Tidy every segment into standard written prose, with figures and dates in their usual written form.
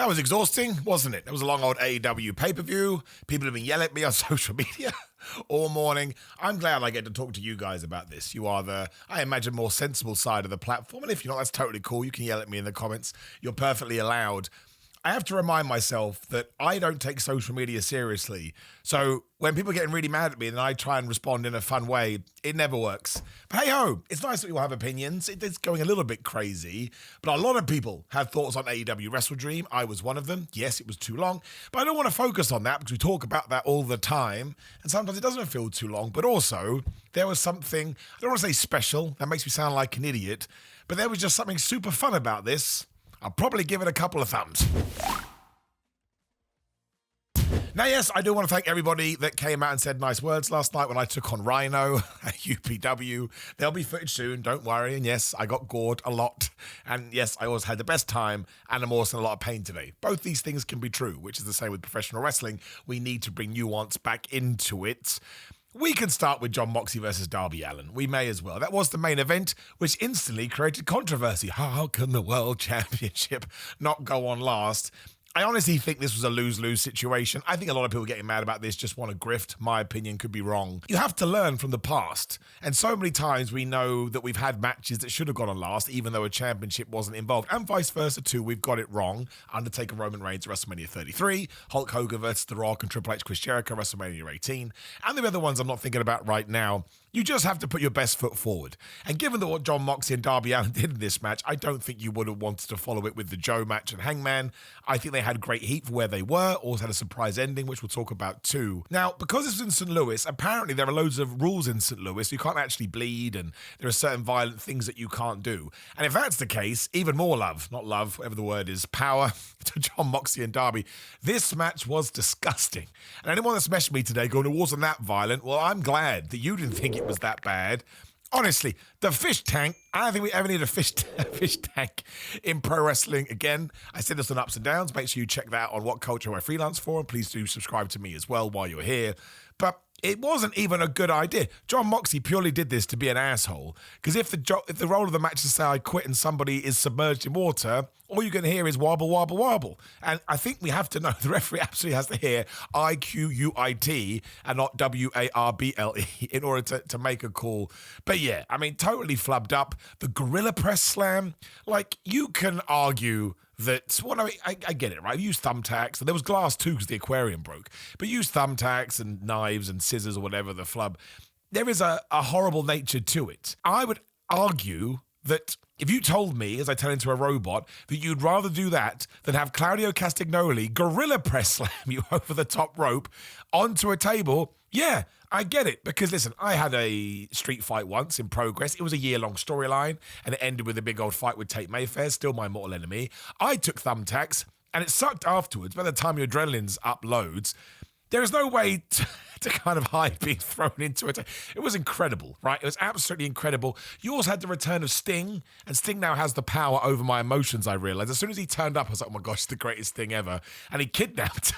That was exhausting, wasn't it? It was a long old AEW pay-per-view. People have been yelling at me on social media all morning. I'm glad I get to talk to you guys about this. You are the, I imagine, more sensible side of the platform. And if you're not, that's totally cool. You can yell at me in the comments. You're perfectly allowed. I have to remind myself that I don't take social media seriously. So when people are getting really mad at me and I try and respond in a fun way, it never works. But hey ho, it's nice that we all have opinions. It's going a little bit crazy, but a lot of people have thoughts on AEW WrestleDream. I was one of them. Yes, it was too long, but I don't want to focus on that because we talk about that all the time. And sometimes it doesn't feel too long, but also there was something, I don't want to say special, that makes me sound like an idiot, but there was just something super fun about this. I'll probably give it a couple of thumbs. Now, yes, I do want to thank everybody that came out and said nice words last night when I took on Rhino at UPW. There'll be footage soon, don't worry. And yes, I got gored a lot. And yes, I always had the best time, and I'm also in a lot of pain today. Both these things can be true, which is the same with professional wrestling. We need to bring nuance back into it. We can start with Jon Moxley versus Darby Allin. We may as well. That was the main event, which instantly created controversy. How can the World Championship not go on last? I honestly think this was a lose-lose situation. I think a lot of people getting mad about this just want to grift. My opinion could be wrong. You have to learn from the past. And so many times we know that we've had matches that should have gone on last, even though a championship wasn't involved. And vice versa too, we've got it wrong. Undertaker, Roman Reigns, WrestleMania 33. Hulk Hogan versus The Rock and Triple H, Chris Jericho, WrestleMania 18. And the other ones I'm not thinking about right now. You just have to put your best foot forward. And given that what Jon Moxley and Darby Allin did in this match, I don't think you would have wanted to follow it with the Joe match and Hangman. I think they had great heat for where they were, also had a surprise ending, which we'll talk about too. Now, because this was in St. Louis, apparently there are loads of rules in St. Louis. You can't actually bleed, and there are certain violent things that you can't do. And if that's the case, even more whatever the word is, power to Jon Moxley and Darby. This match was disgusting. And anyone that's messaged me today going, it wasn't that violent, well, I'm glad that you didn't think it was that bad. Honestly, the fish tank, I don't think we ever need a fish tank in pro wrestling again. I said this on Ups and Downs. Make sure you check that out on What Culture I Freelance For. And please do subscribe to me as well while you're here. But it wasn't even a good idea. Jon Moxley purely did this to be an asshole. Because if the role of the match is to say I quit and somebody is submerged in water, all you can hear is wobble, wobble, wobble. And I think we have to know the referee absolutely has to hear I-Q-U-I-T and not W-A-R-B-L-E in order to make a call. But yeah, I mean, totally flubbed up. The gorilla press slam, like, you can argue that, well, I get it, right? You use thumbtacks, and there was glass too because the aquarium broke. But use thumbtacks and knives and scissors or whatever, the flub. There is a horrible nature to it. I would argue that if you told me, as I turn into a robot, that you'd rather do that than have Claudio Castagnoli gorilla press slam you over the top rope onto a table, yeah, I get it. Because listen, I had a street fight once in progress. It was a year-long storyline, and it ended with a big old fight with Tate Mayfair, still my mortal enemy. I took thumbtacks, and it sucked afterwards. By the time your adrenaline's up loads, there is no way to kind of hide being thrown into it. It was incredible, right? It was absolutely incredible. You also had the return of Sting, and Sting now has the power over my emotions, I realized. As soon as he turned up, I was like, oh my gosh, it's the greatest thing ever. And he kidnapped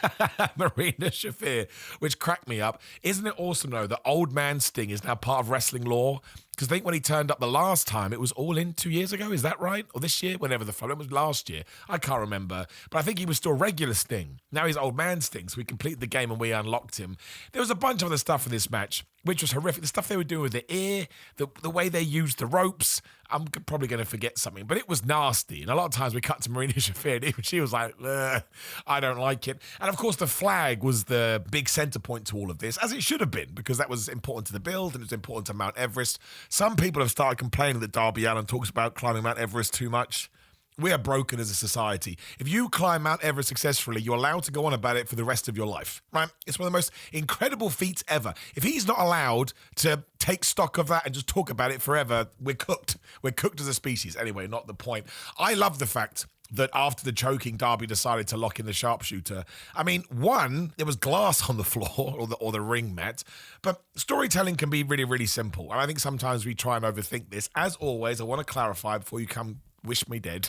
Marina Shafir, which cracked me up. Isn't it awesome, though, that old man Sting is now part of wrestling lore? Because I think when he turned up the last time, it was All In 2 years ago. Is that right? Or this year? Whenever the film was last year. I can't remember. But I think he was still regular Sting. Now he's old man Sting. So we completed the game and we unlocked him. There was a bunch of other stuff in this match, which was horrific. The stuff they were doing with the ear, the way they used the ropes. I'm probably going to forget something, but it was nasty. And a lot of times we cut to Marina Shafir, and even she was like, I don't like it. And of course, the flag was the big center point to all of this, as it should have been, because that was important to the build and it was important to Mount Everest. Some people have started complaining that Darby Allin talks about climbing Mount Everest too much. We are broken as a society. If you climb Mount Everest successfully, you're allowed to go on about it for the rest of your life, right? It's one of the most incredible feats ever. If he's not allowed to take stock of that and just talk about it forever, we're cooked. We're cooked as a species. Anyway, not the point. I love the fact that after the choking, Darby decided to lock in the sharpshooter. I mean, one, there was glass on the floor or the ring mat, but storytelling can be really, really simple. And I think sometimes we try and overthink this. As always, I want to clarify before you come wish me dead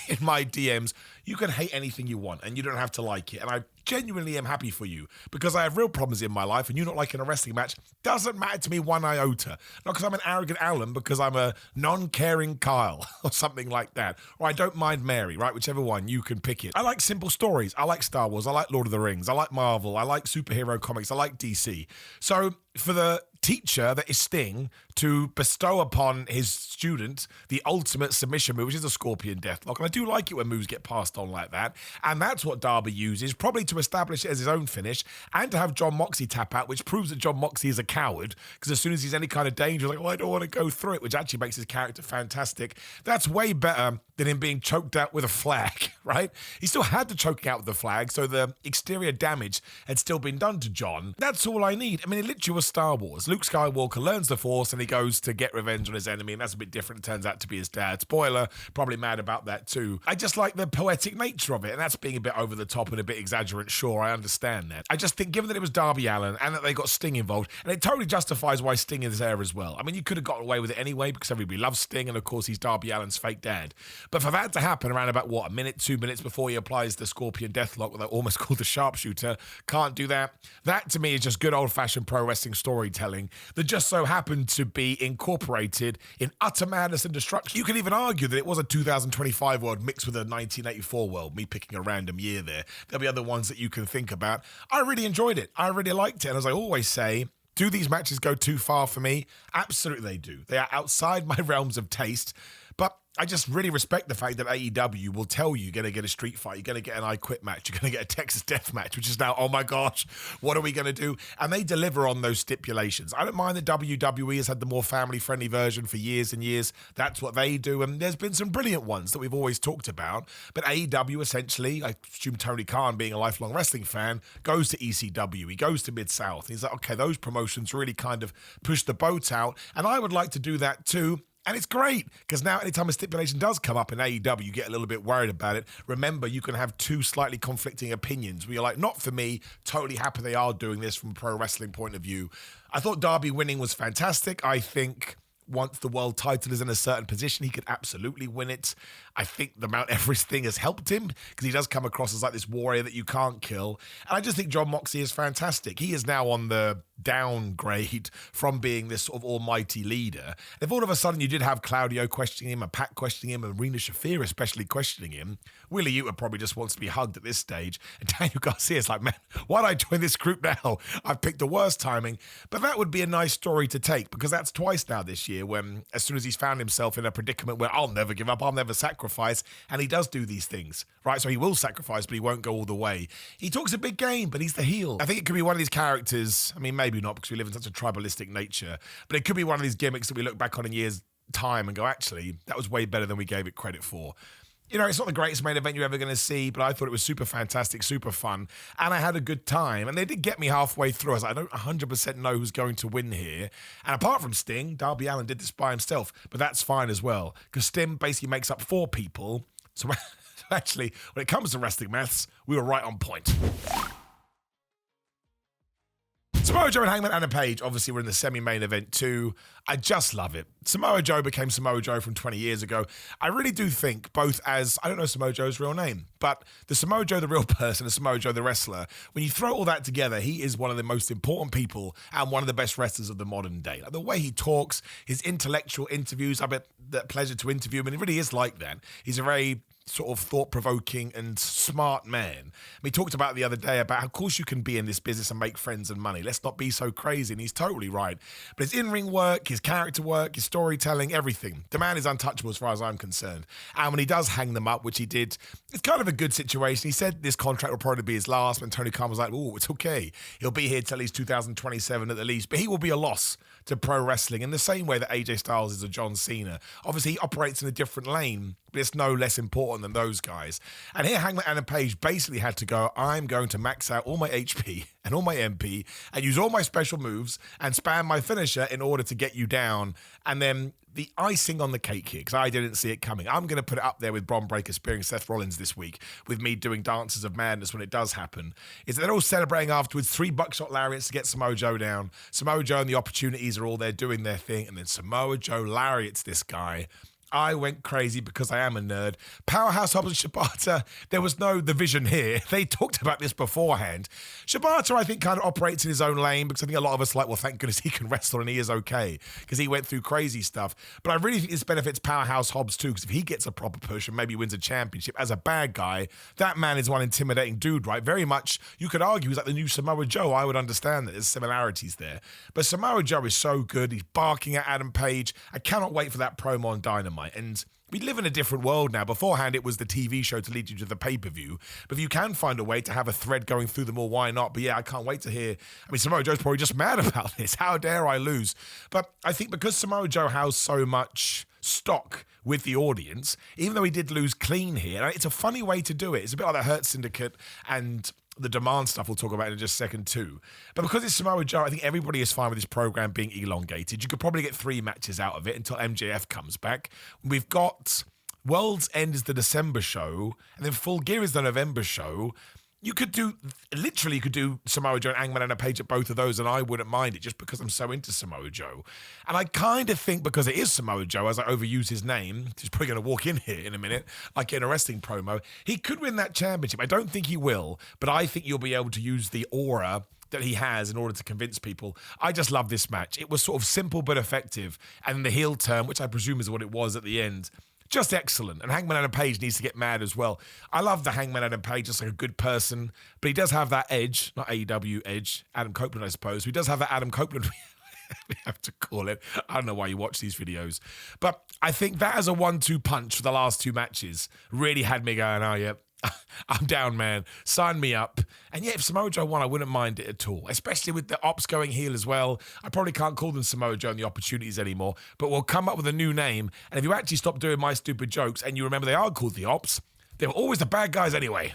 in my DMs, you can hate anything you want and you don't have to like it. And I genuinely am happy for you because I have real problems in my life and you not liking a wrestling match doesn't matter to me one iota. Not because I'm an arrogant Alan, because I'm a non-caring Kyle or something like that. Or I don't mind Mary, right? Whichever one, you can pick it. I like simple stories. I like Star Wars. I like Lord of the Rings. I like Marvel. I like superhero comics. I like DC. So for the teacher that is Sting to bestow upon his student the ultimate submission move, which is a scorpion deathlock. And I do like it when moves get passed on like that. And that's what Darby uses, probably to establish it as his own finish and to have John Moxley tap out, which proves that John Moxley is a coward because as soon as he's any kind of danger, he's like, I don't want to go through it, which actually makes his character fantastic. That's way better than him being choked out with a flag, right? He still had to choke out with the flag, so the exterior damage had still been done to John. That's all I need. I mean, it literally was Star Wars. Luke Skywalker learns the Force and he goes to get revenge on his enemy, and that's a bit different. It turns out to be his dad. Spoiler, probably mad about that too. I just like the poetic nature of it, and that's being a bit over the top and a bit exaggerant. Sure, I understand that. I just think given that it was Darby Allin and that they got Sting involved, and it totally justifies why Sting is there as well. I mean, you could have gotten away with it anyway because everybody loves Sting, and of course he's Darby Allin's fake dad. But for that to happen around about, what, a minute, 2 minutes before he applies the Scorpion Deathlock, what they almost called the sharpshooter, can't do that. That to me is just good old-fashioned pro wrestling storytelling that just so happened to be incorporated in utter madness and destruction. You could even argue that it was a 2025 world mixed with a 1984 world, me picking a random year there. There'll be other ones that you can think about. I really enjoyed it. I really liked it. And as I always say, do these matches go too far for me? Absolutely they do. They are outside my realms of taste. But I just really respect the fact that AEW will tell you you're going to get a street fight, you're going to get an I Quit match, you're going to get a Texas Death match, which is now, oh my gosh, what are we going to do? And they deliver on those stipulations. I don't mind that WWE has had the more family-friendly version for years and years. That's what they do, and there's been some brilliant ones that we've always talked about. But AEW essentially, I assume Tony Khan, being a lifelong wrestling fan, goes to ECW, he goes to Mid-South. He's like, okay, those promotions really kind of push the boat out, and I would like to do that too. And it's great, because now anytime a stipulation does come up in AEW, you get a little bit worried about it. Remember, you can have two slightly conflicting opinions where you're like, not for me, totally happy they are doing this from a pro wrestling point of view. I thought Darby winning was fantastic. I think once the world title is in a certain position, he could absolutely win it. I think the Mount Everest thing has helped him because he does come across as like this warrior that you can't kill. And I just think John Moxley is fantastic. He is now on the downgrade from being this sort of almighty leader. If all of a sudden you did have Claudio questioning him, and Pat questioning him, and Rena Shafir especially questioning him, Willie Uta probably just wants to be hugged at this stage. And Daniel Garcia's like, man, why did I join this group now? I've picked the worst timing. But that would be a nice story to take, because that's twice now this year when, as soon as he's found himself in a predicament where I'll never give up, I'll never sacrifice, and he does do these things, right? So he will sacrifice, but he won't go all the way. He talks a big game, but he's the heel. I think it could be one of these characters, I mean, maybe not because we live in such a tribalistic nature, but it could be one of these gimmicks that we look back on in years' time and go, actually, that was way better than we gave it credit for. You know, it's not the greatest main event you're ever going to see, but I thought it was super fantastic, super fun, and I had a good time. And they did get me halfway through. I was like, I don't 100% know who's going to win here. And apart from Sting, Darby Allin did this by himself, but that's fine as well, because Sting basically makes up 4 people. So actually, when it comes to wrestling maths, we were right on point. Samoa Joe and Hangman and Page obviously were in the semi-main event too. I just love it. Samoa Joe became Samoa Joe from 20 years ago. I really do think both as, I don't know Samoa Joe's real name, but the Samoa Joe the real person and Samoa Joe the wrestler, when you throw all that together, he is one of the most important people and one of the best wrestlers of the modern day. Like the way he talks, his intellectual interviews, I bet that pleasure to interview him, and it really is like that. He's a very sort of thought-provoking and smart man. We talked about the other day about how, of course, you can be in this business and make friends and money. Let's not be so crazy, and he's totally right. But his in-ring work, his character work, his storytelling, everything. The man is untouchable as far as I'm concerned. And when he does hang them up, which he did, it's kind of a good situation. He said this contract will probably be his last, when Tony Khan was like, oh, it's okay. He'll be here till at least 2027 at the least, but he will be a loss to pro wrestling in the same way that AJ Styles is a John Cena. Obviously, he operates in a different lane, but it's no less important than those guys. And here, Hangman Adam Page basically had to go, I'm going to max out all my HP and all my MP and use all my special moves and spam my finisher in order to get you down. And then the icing on the cake here, because I didn't see it coming, I'm going to put it up there with Bron Breakker spearing Seth Rollins this week, with me doing Dances of Madness when it does happen, is that they're all celebrating afterwards, 3 buckshot lariats to get Samoa Joe down. Samoa Joe and the Opportunities are all there doing their thing, and then Samoa Joe lariats this guy I went crazy because I am a nerd. Powerhouse Hobbs and Shibata, there was no division here. They talked about this beforehand. Shibata, I think, kind of operates in his own lane because I think a lot of us are like, well, thank goodness he can wrestle and he is okay because he went through crazy stuff. But I really think this benefits Powerhouse Hobbs too, because if he gets a proper push and maybe wins a championship as a bad guy, that man is one intimidating dude, right? Very much, you could argue he's like the new Samoa Joe. I would understand that there's similarities there. But Samoa Joe is so good. He's barking at Adam Page. I cannot wait for that promo on Dynamite. And we live in a different world now. Beforehand, it was the TV show to lead you to the pay-per-view. But if you can find a way to have a thread going through them all, why not? But yeah, I can't wait to hear. I mean, Samoa Joe's probably just mad about this. How dare I lose? But I think because Samoa Joe has so much stock with the audience, even though he did lose clean here, it's a funny way to do it. It's a bit like the Hurt Syndicate and the demand stuff we'll talk about in just a second too. But because it's Samoa Joe, I think everybody is fine with this program being elongated. You could probably get 3 matches out of it until MJF comes back. We've got World's End is the December show, and then Full Gear is the November show. You could do Samoa Joe and Hangman and a Page at both of those, and I wouldn't mind it just because I'm so into Samoa Joe. And I kind of think because it is Samoa Joe, as I overuse his name, he's probably going to walk in here in a minute, like in a wrestling promo, he could win that championship. I don't think he will, but I think you'll be able to use the aura that he has in order to convince people. I just love this match. It was sort of simple but effective, and the heel turn, which I presume is what it was at the end, just excellent. And Hangman Adam Page needs to get mad as well. I love the Hangman Adam Page, just like a good person, but he does have that edge, not AEW edge, Adam Copeland, I suppose. He does have that Adam Copeland, we have to call it. I don't know why you watch these videos. But I think that as a 1-2 punch for the last 2 matches really had me going, oh, yeah, I'm down, man. Sign me up. And yeah, if Samoa Joe won, I wouldn't mind it at all, especially with the Ops going heel as well. I probably can't call them Samoa Joe and the Opportunities anymore, but we'll come up with a new name. And if you actually stop doing my stupid jokes and you remember they are called the Ops, they were always the bad guys anyway.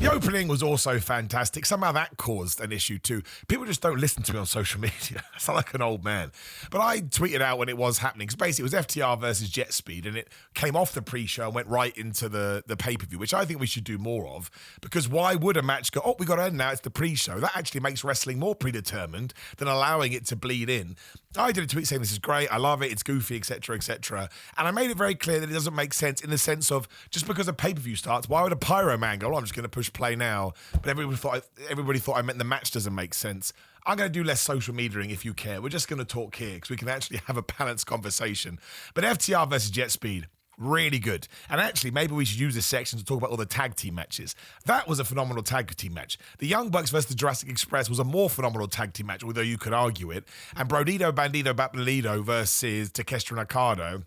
The opening was also fantastic. Somehow that caused an issue too. People just don't listen to me on social media. I sound like an old man. But I tweeted out when it was happening, because basically it was FTR versus Jet Speed, and it came off the pre-show and went right into the pay-per-view, which I think we should do more of, because why would a match go, oh, we got to end now, it's the pre-show? That actually makes wrestling more predetermined than allowing it to bleed in. I did a tweet saying this is great, I love it, it's goofy, etc., etc. And I made it very clear that it doesn't make sense in the sense of just because a pay-per-view starts, why would a pyro man go, oh, I'm just going to push play now? But everybody thought I meant the match doesn't make sense. I'm going to do less social mediaing if you care. We're just going to talk here because we can actually have a balanced conversation. But FTR versus Jet Speed, really good. And actually, maybe we should use this section to talk about all the tag team matches. That was a phenomenal tag team match. The Young Bucks versus the Jurassic Express was a more phenomenal tag team match, although you could argue it. And Brodito Bandito Bandito versus Takeshita and Okada.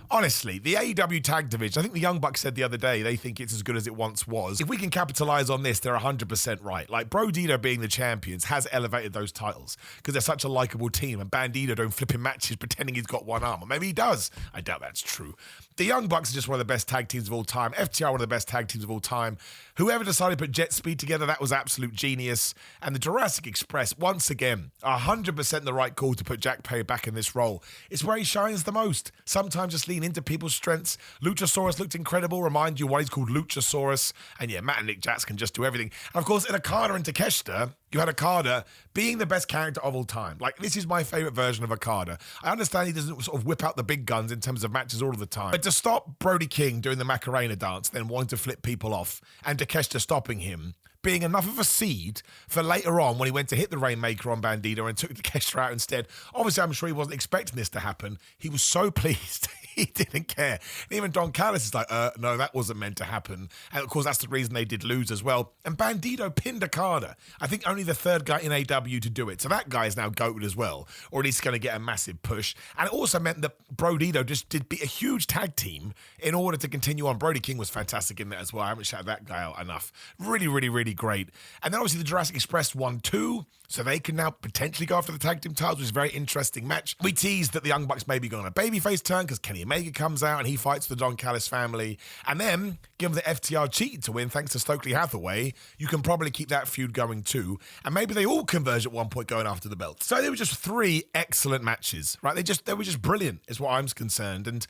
Honestly, the AEW tag division, I think the Young Bucks said the other day, they think it's as good as it once was. If we can capitalize on this, they're 100% right. Like, Brodito being the champions has elevated those titles because they're such a likable team, and Bandito don't flip in matches pretending he's got one arm. Or maybe he does. I doubt that's true. The Young Bucks are just one of the best tag teams of all time. FTR, one of the best tag teams of all time. Whoever decided to put Jet Speed together, that was absolute genius. And the Jurassic Express, once again, 100% the right call to put Jack Perry back in this role. It's where he shines the most. Sometimes just lean into people's strengths. Luchasaurus looked incredible. Remind you why he's called Luchasaurus. And yeah, Matt and Nick Jats can just do everything. And of course, in Okada and Takeshita, you had Okada being the best character of all time. Like, this is my favorite version of Okada. I understand he doesn't sort of whip out the big guns in terms of matches all of the time. But to stop Brody King doing the Macarena dance, then wanting to flip people off, and Takeshita stopping him, being enough of a seed for later on when he went to hit the Rainmaker on Bandito and took Takeshita out instead. Obviously, I'm sure he wasn't expecting this to happen. He was so pleased. He didn't care. And even Don Callis is like, no, that wasn't meant to happen. And of course, that's the reason they did lose as well. And Bandito pinned Okada. I think only the third guy in AW to do it. So that guy is now goated as well, or at least going to get a massive push. And it also meant that Brodito just did beat a huge tag team in order to continue on. Brody King was fantastic in that as well. I haven't shouted that guy out enough. Really, really, really great. And then obviously the Jurassic Express won too, so they can now potentially go after the tag team titles, which is a very interesting match. We teased that the Young Bucks may be going on a babyface turn because Kenny Omega comes out and he fights the Don Callis family. And then, given that FTR cheated to win thanks to Stokely Hathaway, you can probably keep that feud going too. And maybe they all converge at one point going after the belt. So they were just 3 excellent matches, right? They were just brilliant, is what I'm concerned. And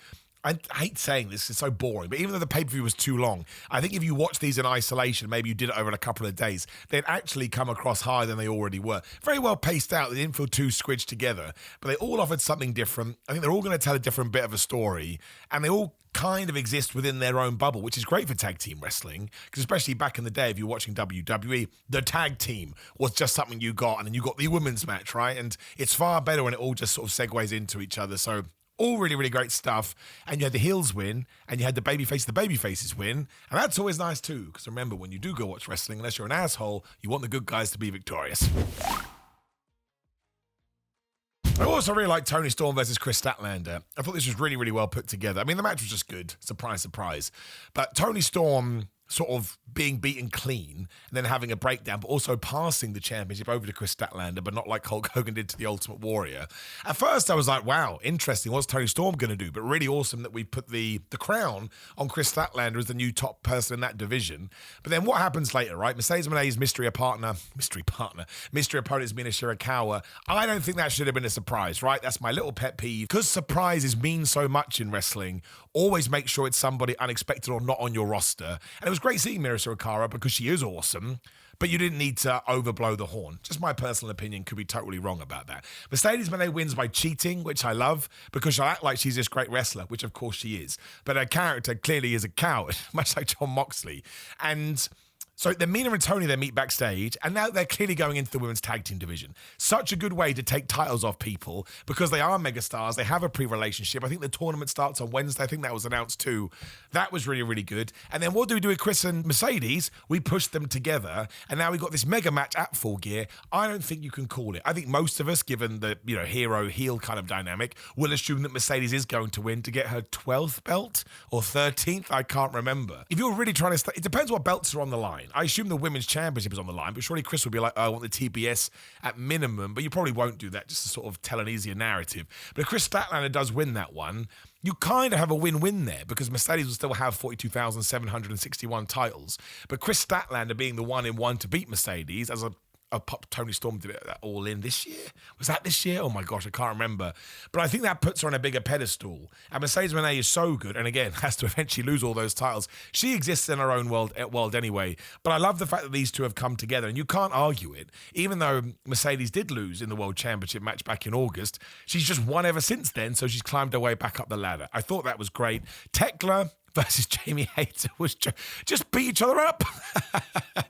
I hate saying this, it's so boring, but even though the pay-per-view was too long, I think if you watch these in isolation, maybe you did it over a couple of days, they'd actually come across higher than they already were. Very well paced out, they didn't feel too squidged together, but they all offered something different. I think they're all going to tell a different bit of a story, and they all kind of exist within their own bubble, which is great for tag team wrestling, because especially back in the day, if you're watching WWE, the tag team was just something you got, and then you got the women's match, right? And it's far better when it all just sort of segues into each other. So all really, really great stuff. And you had the heels win, and you had the babyfaces win. And that's always nice too, because remember, when you do go watch wrestling, unless you're an asshole, you want the good guys to be victorious. I also really like Toni Storm versus Chris Statlander. I thought this was really, really well put together. I mean, the match was just good. Surprise, surprise. But Toni Storm sort of being beaten clean and then having a breakdown, but also passing the championship over to Chris Statlander, but not like Hulk Hogan did to the Ultimate Warrior. At first, I was like, wow, interesting. What's Toni Storm going to do? But really awesome that we put the crown on Chris Statlander as the new top person in that division. But then what happens later, right? Mercedes Moné's mystery opponent is Mina Shirakawa. I don't think that should have been a surprise, right? That's my little pet peeve. Because surprises mean so much in wrestling, always make sure it's somebody unexpected or not on your roster. And it was great seeing Mina Shirakawa because she is awesome, but you didn't need to overblow the horn. Just my personal opinion, could be totally wrong about that. Mercedes Moné wins by cheating, which I love, because she'll act like she's this great wrestler, which of course she is. But her character clearly is a coward, much like Jon Moxley. And so then Mina and Toni then meet backstage, and now they're clearly going into the women's tag team division. Such a good way to take titles off people because they are megastars. They have a pre-relationship. I think the tournament starts on Wednesday. I think that was announced too. That was really, really good. And then what do we do with Chris and Mercedes? We push them together, and now we've got this mega match at Full Gear. I don't think you can call it. I think most of us, given the hero-heel kind of dynamic, will assume that Mercedes is going to win to get her 12th belt or 13th. I can't remember. If you're really trying to... it depends what belts are on the line. I assume the women's championship is on the line, but surely Chris would be like, oh, I want the TBS at minimum, but you probably won't do that just to sort of tell an easier narrative. But if Chris Statlander does win that one, you kind of have a win-win there because Mercedes will still have 42,761 titles. But Chris Statlander being the one to beat Mercedes as a Toni Storm did it All In this year? Was that this year? Oh my gosh, I can't remember. But I think that puts her on a bigger pedestal. And Mercedes Moné is so good, and again, has to eventually lose all those titles. She exists in her own world anyway. But I love the fact that these two have come together, and you can't argue it. Even though Mercedes did lose in the World Championship match back in August, she's just won ever since then, so she's climbed her way back up the ladder. I thought that was great. Tekla versus Jamie Hayter was just beat each other up.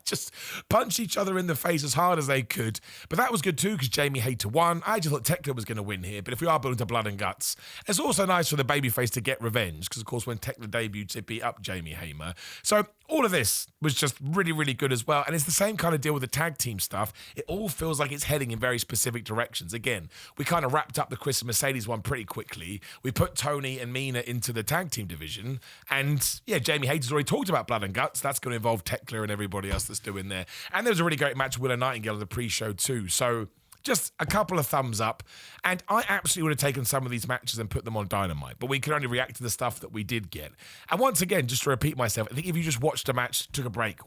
Just punch each other in the face as hard as they could. But that was good too because Jamie Hayter won. I just thought Tekla was going to win here. But if we are building to blood and guts, it's also nice for the babyface to get revenge because, of course, when Tekla debuted, she beat up Jamie Hayter. So all of this was just really, really good as well. And it's the same kind of deal with the tag team stuff. It all feels like it's heading in very specific directions. Again, we kind of wrapped up the Chris and Mercedes one pretty quickly. We put Toni and Mina into the tag team division. And yeah, Jamie Hayter's already talked about blood and guts. That's going to involve Tekla and everybody else that's doing there. And there was a really great match with Willow Nightingale on the pre-show too. So just a couple of thumbs up. And I absolutely would have taken some of these matches and put them on Dynamite, but we could only react to the stuff that we did get. And once again, just to repeat myself, I think if you just watched a match, took a break,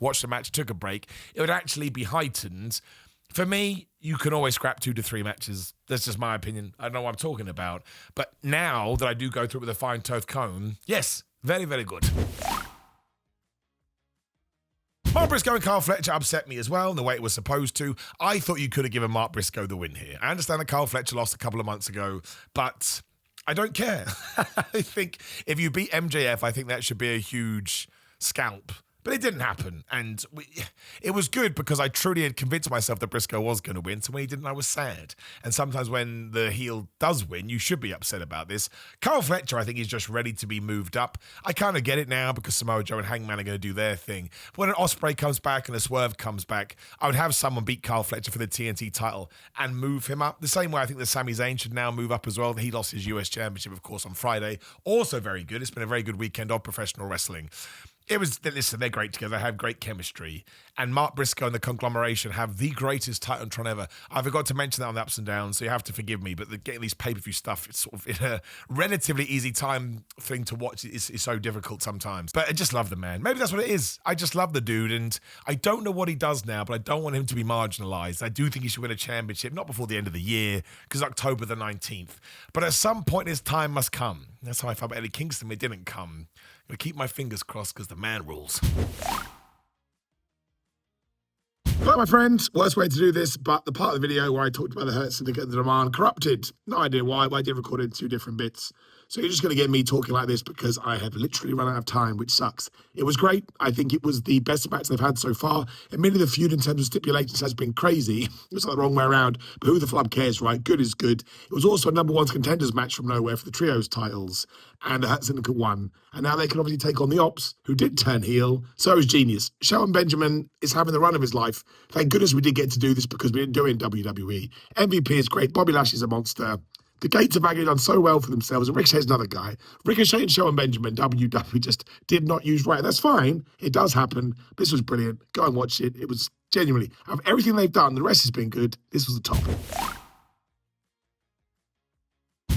it would actually be heightened. For me, you can always scrap 2 to 3 matches. That's just my opinion. I don't know what I'm talking about. But now that I do go through it with a fine-tooth comb, yes, very, very good. Mark Briscoe and Carl Fletcher upset me as well in the way it was supposed to. I thought you could have given Mark Briscoe the win here. I understand that Carl Fletcher lost a couple of months ago, but I don't care. I think if you beat MJF, I think that should be a huge scalp. But it didn't happen, and it was good because I truly had convinced myself that Briscoe was going to win, so when he didn't, I was sad. And sometimes when the heel does win, you should be upset about this. Carl Fletcher, I think, is just ready to be moved up. I kind of get it now because Samoa Joe and Hangman are going to do their thing. But when an Ospreay comes back and a Swerve comes back, I would have someone beat Carl Fletcher for the TNT title and move him up. The same way I think that Sami Zayn should now move up as well. He lost his US Championship, of course, on Friday. Also very good. It's been a very good weekend of professional wrestling. Listen, they're great together. They have great chemistry. And Mark Briscoe and the conglomeration have the greatest Titantron ever. I forgot to mention that on the ups and downs, so you have to forgive me. But getting these pay-per-view stuff, it's sort of in a relatively easy time thing to watch. Is so difficult sometimes. But I just love the man. Maybe that's what it is. I just love the dude. And I don't know what he does now, but I don't want him to be marginalized. I do think he should win a championship, not before the end of the year, because October the 19th. But at some point, his time must come. That's how I felt about Eddie Kingston. It didn't come. I'm going to keep my fingers crossed because the man rules. Hello, my friends. Worst way to do this, but the part of the video where I talked about the Hurt Syndicate and the demand corrupted. No idea why, but I did record it in 2 different bits. So you're just going to get me talking like this because I have literally run out of time, which sucks. It was great. I think it was the best match they've had so far. Admittedly, the feud in terms of stipulations has been crazy. It was like the wrong way around, but who the flub cares, right? Good is good. It was also a number 1 contenders match from nowhere for the trios titles, and the Hurt Syndicate won. And now they can obviously take on the Ops, who did turn heel. So is genius. Shelton Benjamin is having the run of his life. Thank goodness we did get to do this because we didn't do it in WWE. MVP is great. Bobby Lashley's a monster. The Gates have actually done so well for themselves, and Ricochet's another guy. Ricochet and Shelton Benjamin, WWE just did not use right. That's fine. It does happen. This was brilliant. Go and watch it. It was genuinely, of everything they've done, the rest has been good. This was the top.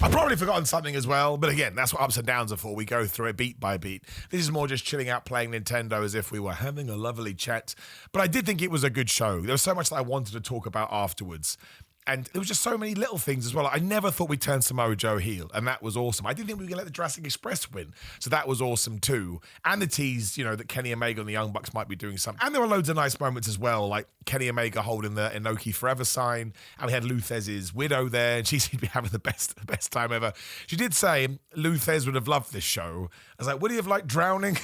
I've probably forgotten something as well, but again, that's what ups and downs are for. We go through it beat by beat. This is more just chilling out playing Nintendo as if we were having a lovely chat. But I did think it was a good show. There was so much that I wanted to talk about afterwards. And there was just so many little things as well. I never thought we'd turn Samoa Joe heel, and that was awesome. I didn't think we were going to let the Jurassic Express win, so that was awesome too. And the tease, that Kenny Omega and the Young Bucks might be doing something. And there were loads of nice moments as well, like Kenny Omega holding the Inoki Forever sign, and we had Luthez's widow there, and she seemed to be having the best time ever. She did say Luthez would have loved this show. I was like, would he have liked drowning?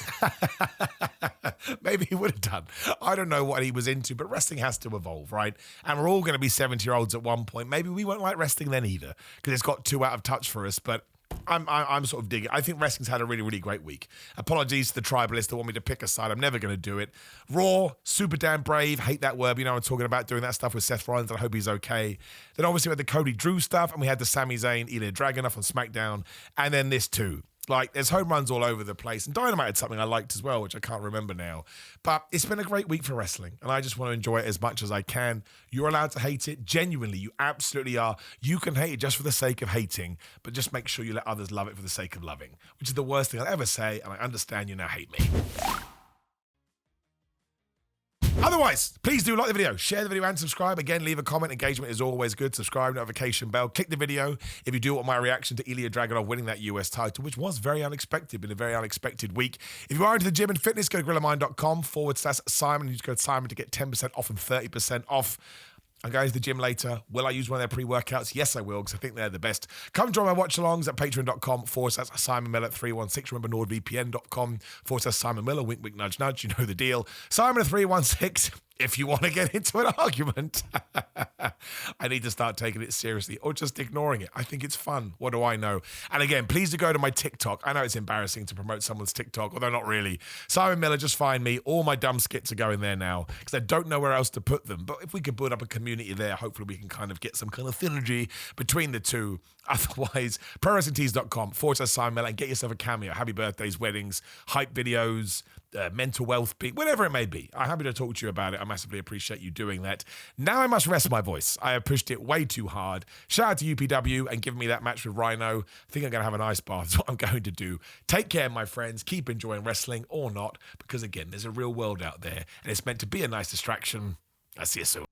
Maybe he would have done. I don't know what he was into, but wrestling has to evolve, right? And we're all going to be 70-year-olds at one point. Maybe we won't like wrestling then either, because it's got too out of touch for us, but I'm sort of digging. I think wrestling's had a really, really great week. Apologies to the tribalists that want me to pick a side. I'm never going to do it. Raw, super damn brave. Hate that word. I'm talking about doing that stuff with Seth Rollins, and I hope he's okay. Then obviously we had the Cody Drew stuff, and we had the Sami Zayn, Ilya Dragunov on SmackDown, and then this too. Like, there's home runs all over the place. And Dynamite had something I liked as well, which I can't remember now. But it's been a great week for wrestling, and I just want to enjoy it as much as I can. You're allowed to hate it. Genuinely, you absolutely are. You can hate it just for the sake of hating, but just make sure you let others love it for the sake of loving, which is the worst thing I'll ever say, and I understand you now hate me. Otherwise, please do like the video, share the video and subscribe. Again, leave a comment. Engagement is always good. Subscribe, notification bell. Click the video if you do want my reaction to Ilya Dragunov winning that US title, which was very unexpected, been a very unexpected week. If you are into the gym and fitness, go to GorillaMind.com/Simon. You just go to Simon to get 10% off and 30% off. I'm going to the gym later. Will I use one of their pre-workouts? Yes, I will, because I think they're the best. Come join my watch-alongs at patreon.com/Simon Miller 316. Remember, nordvpn.com/Simon Miller. Wink, wink, nudge, nudge. You know the deal. Simon 316. If you want to get into an argument, I need to start taking it seriously or just ignoring it. I think it's fun. What do I know? And again, please do go to my TikTok. I know it's embarrassing to promote someone's TikTok, although not really. Simon Miller, just find me. All my dumb skits are going there now because I don't know where else to put them. But if we could build up a community there, hopefully we can kind of get some kind of synergy between the two. Otherwise, prowrestlingtees.com/Simon Miller and get yourself a cameo. Happy birthdays, weddings, hype videos, mental wealth peak, whatever it may be. I'm happy to talk to you about it. I massively appreciate you doing that. Now I must rest my voice. I have pushed it way too hard. Shout out to UPW and giving me that match with Rhino. I think I'm going to have an ice bath. That's what I'm going to do. Take care, my friends. Keep enjoying wrestling or not, because again, there's a real world out there and it's meant to be a nice distraction. I'll see you soon.